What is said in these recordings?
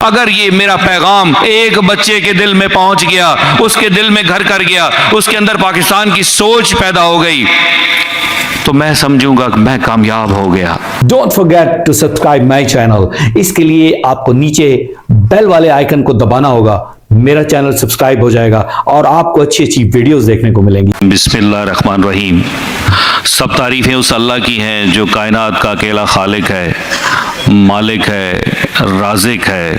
اگر یہ میرا پیغام ایک بچے کے دل میں پہنچ گیا، اس کے دل میں گھر کر گیا، اس کے اندر پاکستان کی سوچ پیدا ہو گئی، تو میں سمجھوں گا کہ میں کامیاب ہو گیا۔ Don't forget to subscribe my channel. اس کے لیے آپ کو نیچے بیل والے آئیکن کو دبانا ہوگا، میرا چینل سبسکرائب ہو جائے گا اور آپ کو اچھی اچھی ویڈیوز دیکھنے کو ملیں گی۔ بسم اللہ الرحمن الرحیم۔ سب تعریفیں اس اللہ کی ہیں جو کائنات کا اکیلا خالق ہے، مالک ہے، رازق ہے،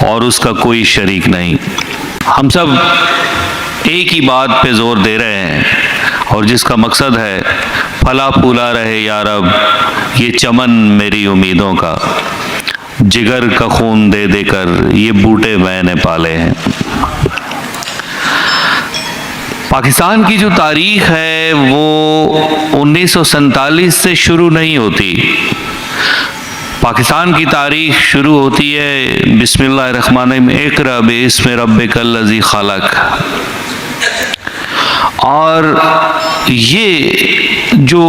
اور اس کا کوئی شریک نہیں۔ ہم سب ایک ہی بات پہ زور دے رہے ہیں، اور جس کا مقصد ہے پھلا پھولا رہے یا رب یہ چمن میری امیدوں کا، جگر کا خون دے دے کر یہ بوٹے میں نے پالے ہیں۔ پاکستان کی جو تاریخ ہے وہ 1947 سے شروع نہیں ہوتی۔ پاکستان کی تاریخ شروع ہوتی ہے بسم اللہ الرحمن الرحیم، اقرأ باسم ربک الذی خلق۔ اور یہ جو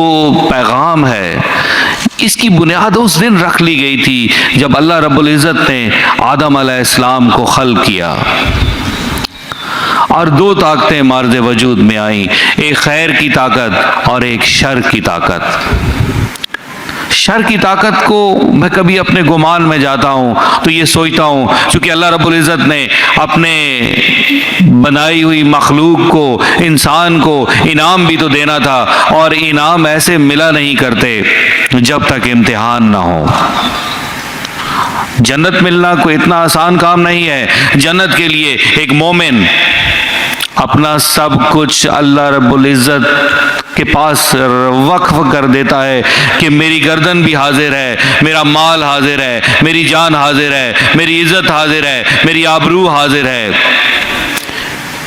پیغام ہے اس کی بنیاد اس دن رکھ لی گئی تھی جب اللہ رب العزت نے آدم علیہ السلام کو خلق کیا، اور دو طاقتیں مارد وجود میں آئیں، ایک خیر کی طاقت اور ایک شر کی طاقت۔ شر کی طاقت کو میں کبھی اپنے گمان میں جاتا ہوں تو یہ سوچتا ہوں، چونکہ اللہ رب العزت نے اپنے بنائی ہوئی مخلوق کو، انسان کو انعام بھی تو دینا تھا، اور انعام ایسے ملا نہیں کرتے جب تک امتحان نہ ہو۔ جنت ملنا کوئی اتنا آسان کام نہیں ہے۔ جنت کے لیے ایک مومن اپنا سب کچھ اللہ رب العزت کے پاس وقف کر دیتا ہے کہ میری گردن بھی حاضر ہے، میرا مال حاضر ہے، میری جان حاضر ہے، میری عزت حاضر ہے، میری آبرو حاضر ہے،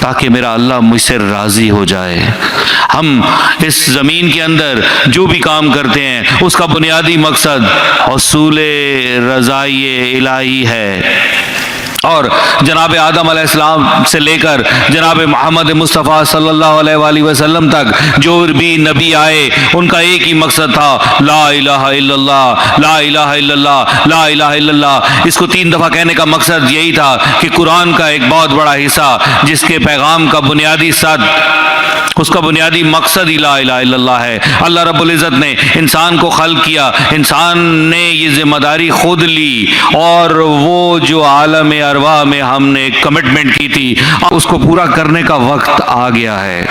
تاکہ میرا اللہ مجھ سے راضی ہو جائے۔ ہم اس زمین کے اندر جو بھی کام کرتے ہیں اس کا بنیادی مقصد حصول رضائی الہی ہے۔ اور جناب آدم علیہ السلام سے لے کر جناب محمد مصطفیٰ صلی اللہ علیہ وآلہ وسلم تک جو بھی نبی آئے ان کا ایک ہی مقصد تھا، لا الہ الا اللہ، لا الہ الا اللہ، لا الہ الا اللہ۔ اس کو 3 دفعہ کہنے کا مقصد یہی تھا کہ قرآن کا ایک بہت بڑا حصہ جس کے پیغام کا بنیادی سد، اس کا بنیادی مقصد ہی لا الہ الا اللہ ہے۔ اللہ رب العزت نے انسان کو خلق کیا، انسان نے یہ ذمہ داری خود لی، اور وہ جو عالم ارواح میں ہم نے کمٹمنٹ کی تھی اس کو پورا کرنے کا وقت آ گیا ہے۔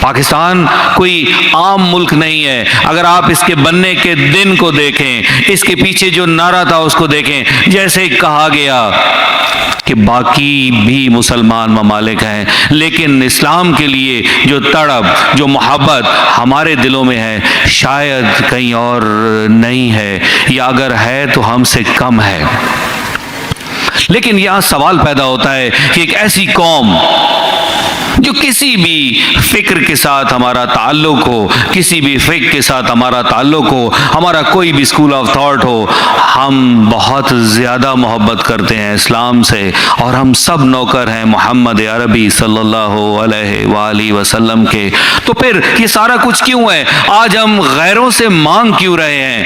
پاکستان کوئی عام ملک نہیں ہے۔ اگر آپ اس کے بننے کے دن کو دیکھیں، اس کے پیچھے جو نعرہ تھا اس کو دیکھیں، جیسے کہا گیا کہ باقی بھی مسلمان ممالک ہیں، لیکن اسلام کے لیے جو تڑپ، جو محبت ہمارے دلوں میں ہے شاید کہیں اور نہیں ہے، یا اگر ہے تو ہم سے کم ہے۔ لیکن یہاں سوال پیدا ہوتا ہے کہ ایک ایسی قوم جو کسی بھی فکر کے ساتھ ہمارا تعلق ہو، کسی بھی فکر کے ساتھ ہمارا تعلق ہو، ہمارا کوئی بھی اسکول آف تھاٹ ہو، ہم بہت زیادہ محبت کرتے ہیں اسلام سے، اور ہم سب نوکر ہیں محمد عربی صلی اللہ علیہ وآلہ وسلم کے، تو پھر یہ سارا کچھ کیوں ہے؟ آج ہم غیروں سے مانگ کیوں رہے ہیں؟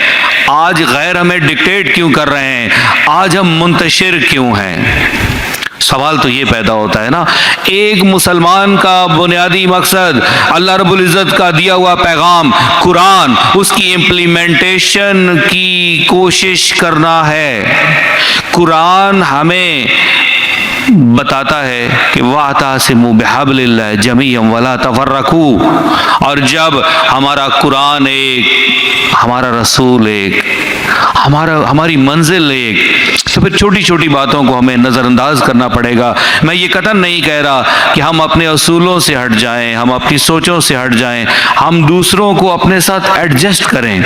آج غیر ہمیں ڈکٹیٹ کیوں کر رہے ہیں؟ آج ہم منتشر کیوں ہیں؟ سوال تو یہ پیدا ہوتا ہے نا۔ ایک مسلمان کا بنیادی مقصد اللہ رب العزت کا دیا ہوا پیغام قرآن، اس کی امپلیمنٹیشن کی کوشش کرنا ہے۔ قرآن ہمیں بتاتا ہے کہ وَاعْتَصِمُوا بِحَبْلِ اللَّهِ جَمِيعًا وَلَا تَفَرَّقُوا، اور جب ہمارا قرآن ایک، ہمارا رسول ایک، ہماری منزل ایک، تو پھر چھوٹی چھوٹی باتوں کو ہمیں نظر انداز کرنا پڑے گا۔ میں یہ قطعاً نہیں کہہ رہا کہ ہم اپنے اصولوں سے ہٹ جائیں، ہم اپنی سوچوں سے ہٹ جائیں، ہم دوسروں کو اپنے ساتھ ایڈجسٹ کریں۔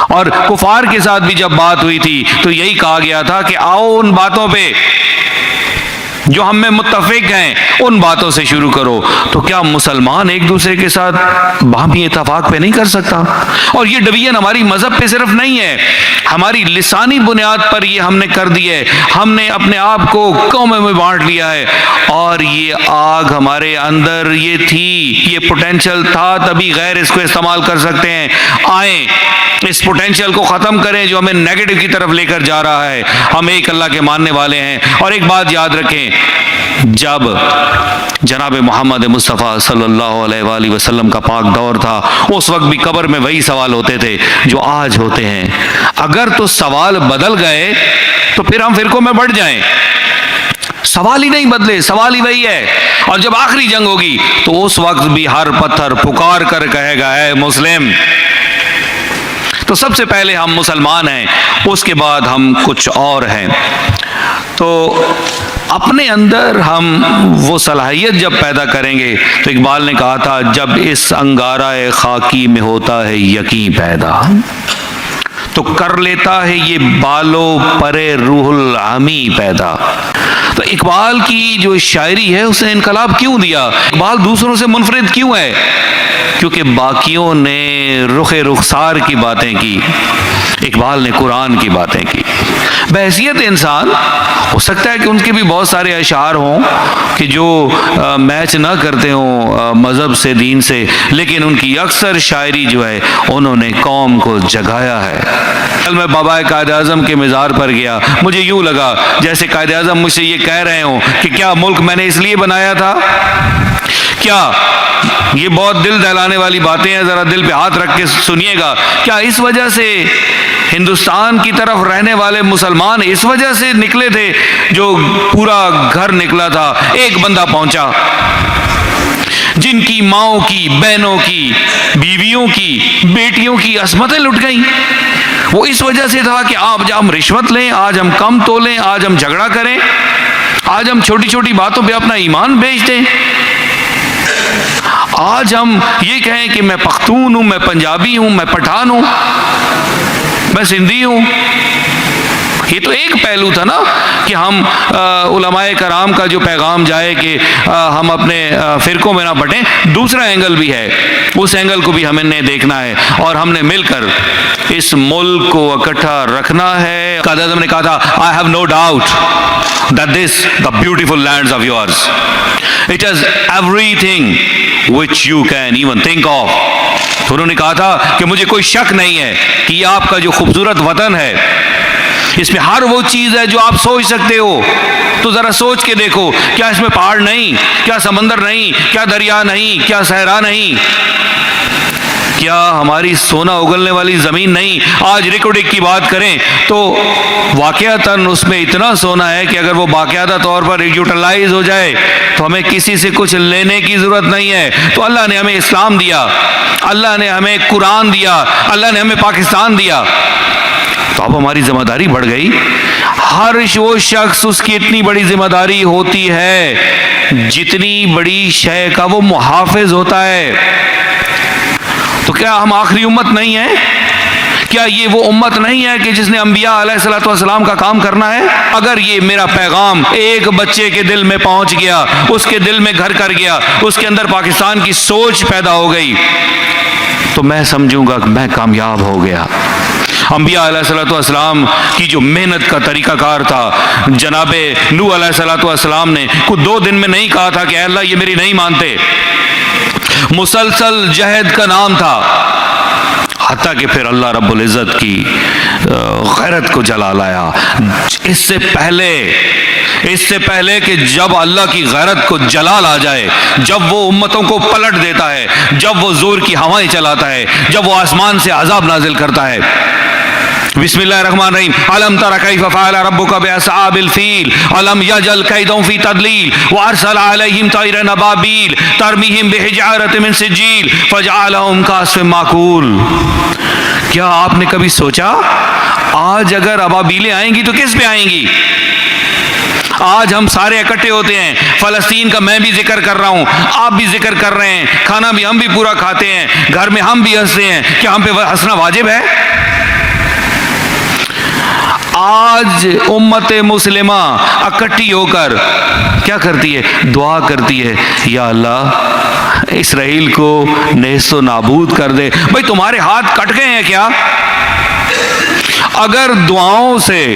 اور کفار کے ساتھ بھی جب بات ہوئی تھی تو یہی کہا گیا تھا کہ آؤ ان باتوں پہ جو ہم میں متفق ہیں ان باتوں سے شروع کرو۔ تو کیا مسلمان ایک دوسرے کے ساتھ باہمی اتفاق پہ نہیں کر سکتا؟ اور یہ ڈویژن ہماری مذہب پہ صرف نہیں ہے، ہماری لسانی بنیاد پر یہ ہم نے کر دی ہے۔ ہم نے اپنے آپ کو قوموں میں بانٹ لیا ہے، اور یہ آگ ہمارے اندر یہ تھی، یہ پوٹینشل تھا، تبھی غیر اس کو استعمال کر سکتے ہیں۔ آئیں اس پوٹینشیل کو ختم کریں جو ہمیں نیگیٹو کی طرف لے کر جا رہا ہے. ہم ایک اللہ کے ماننے والے ہیں. اور ایک بات یاد رکھیں, جب جناب محمد مصطفیٰ صلی اللہ علیہ وآلہ وسلم کا پاک دور تھا, اس وقت بھی قبر میں وہی سوال ہوتے تھے جو آج ہوتے ہیں. اگر تو سوال بدل گئے تو پھر ہم فرقوں میں بڑھ جائیں. سوال ہی نہیں بدلے, سوال ہی وہی ہے. اور جب آخری جنگ ہوگی تو اس وقت بھی ہر پتھر پکار کر کہے گا اے مسلم. تو سب سے پہلے ہم مسلمان ہیں, اس کے بعد ہم کچھ اور ہیں. تو اپنے اندر ہم وہ صلاحیت جب پیدا کریں گے, تو اقبال نے کہا تھا جب اس انگارہ خاکی میں ہوتا ہے یقین پیدا, تو کر لیتا ہے یہ بالو پرے روح العمی پیدا. تو اقبال کی جو شاعری ہے اس نے انقلاب کیوں دیا؟ اقبال دوسروں سے منفرد کیوں ہے؟ کیونکہ باقیوں نے رخ رخسار کی باتیں کی, اقبال نے قرآن کی باتیں کی. بحیثیت انسان ہو سکتا ہے کہ ان کے بھی بہت سارے اشعار ہوں کہ جو میچ نہ کرتے ہوں مذہب سے, دین سے, لیکن ان کی اکثر شاعری جو ہے انہوں نے قوم کو جگایا ہے. کل میں بابا قائد اعظم کے مزار پر گیا, مجھے یوں لگا جیسے قائد اعظم مجھ سے یہ کہہ رہے ہوں کہ کیا ملک میں نے اس لیے بنایا تھا؟ کیا یہ بہت دل دہلانے والی باتیں ہیں, ذرا دل پہ ہاتھ رکھ کے سنیے گا. کیا اس وجہ سے ہندوستان کی طرف رہنے والے مسلمان اس وجہ سے نکلے تھے جو پورا گھر نکلا تھا, ایک بندہ پہنچا جن کی ماؤں کی, بہنوں کی, بیویوں کی, بیٹیوں کی عصمتیں لٹ گئیں؟ وہ اس وجہ سے تھا کہ آج ہم رشوت لیں, آج ہم کم تولیں, آج ہم جھگڑا کریں, آج ہم چھوٹی چھوٹی باتوں پہ اپنا ایمان بیچ دیں, آج ہم یہ کہیں کہ میں پختون ہوں, میں پنجابی ہوں, میں پٹھان ہوں, میں سندھی ہوں. یہ تو ایک پہلو تھا نا کہ ہم علماء کرام کا جو پیغام جائے کہ ہم اپنے فرقوں میں نہ بٹیں. دوسرا اینگل بھی ہے, اس اینگل کو بھی ہمیں نے دیکھنا ہے اور ہم نے مل کر اس ملک کو اکٹھا رکھنا ہے. قائد اعظم نے کہا تھا I have no doubt that this, the beautiful lands of yours, it has everything which you can even think of. انہوں نے کہا تھا کہ مجھے کوئی شک نہیں ہے کہ یہ آپ کا جو خوبصورت وطن ہے اس میں ہر وہ چیز ہے جو آپ سوچ سکتے ہو. تو ذرا سوچ کے دیکھو, کیا اس میں پہاڑ نہیں, کیا سمندر نہیں, کیا دریا نہیں, کیا صحرا نہیں, کیا ہماری سونا اگلنے والی زمین نہیں؟ آج ریکارڈنگ کی بات کریں تو واقعتاً اس میں اتنا سونا ہے کہ اگر وہ باقاعدہ طور پر یوٹیلائز ہو جائے تو ہمیں کسی سے کچھ لینے کی ضرورت نہیں ہے. تو اللہ نے ہمیں اسلام دیا, اللہ نے ہمیں قرآن دیا, اللہ نے ہمیں پاکستان دیا. تو اب ہماری ذمہ داری بڑھ گئی. ہر وہ شخص اس کی اتنی بڑی ذمہ داری ہوتی ہے جتنی بڑی شے کا وہ محافظ ہوتا ہے. تو کیا ہم آخری امت نہیں ہیں؟ کیا یہ وہ امت نہیں ہے کہ جس نے انبیاء علیہ الصلوۃ والسلام کا کام کرنا ہے؟ اگر یہ میرا پیغام ایک بچے کے دل میں پہنچ گیا, اس کے دل میں گھر کر گیا, اس کے اندر پاکستان کی سوچ پیدا ہو گئی, تو میں سمجھوں گا کہ میں کامیاب ہو گیا. انبیاء علیہ الصلوۃ والسلام کی جو محنت کا طریقہ کار تھا, جناب نوح علیہ الصلوۃ والسلام نے کو 2 دن میں نہیں کہا تھا کہ اے اللہ یہ میری نہیں مانتے, مسلسل جہد کا نام تھا, حتیٰ کہ پھر اللہ رب العزت کی غیرت کو جلا لایا. اس سے پہلے کہ جب اللہ کی غیرت کو جلال آ جائے, جب وہ امتوں کو پلٹ دیتا ہے, جب وہ زور کی ہوائیں چلاتا ہے, جب وہ آسمان سے عذاب نازل کرتا ہے. بسم اللہ الرحمن الرحیم. الم تر کیف فعل ربک باصحاب الفیل الم یجعل کیدهم فی تضلیل وارسل علیہم طیرا ابابیل ترمیہم بحجارۃ من سجیل فجعلهم کعصف ماکول. کیا آپ نے کبھی سوچا آج اگر ابابیلیں آئیں گی تو کس پہ آئیں گی؟ آج ہم سارے اکٹھے ہوتے ہیں, فلسطین کا میں بھی ذکر کر رہا ہوں, آپ بھی ذکر کر رہے ہیں, کھانا بھی ہم بھی پورا کھاتے ہیں, گھر میں ہم بھی ہنستے ہیں. کیا ہم پہ ہنسنا واجب ہے؟ آج امت مسلمہ اکٹھی ہو کر کیا کرتی ہے؟ دعا کرتی ہے, یا اللہ اسرائیل کو نیست و نابود کر دے. بھائی تمہارے ہاتھ کٹ گئے ہیں کیا؟ اگر دعاؤں سے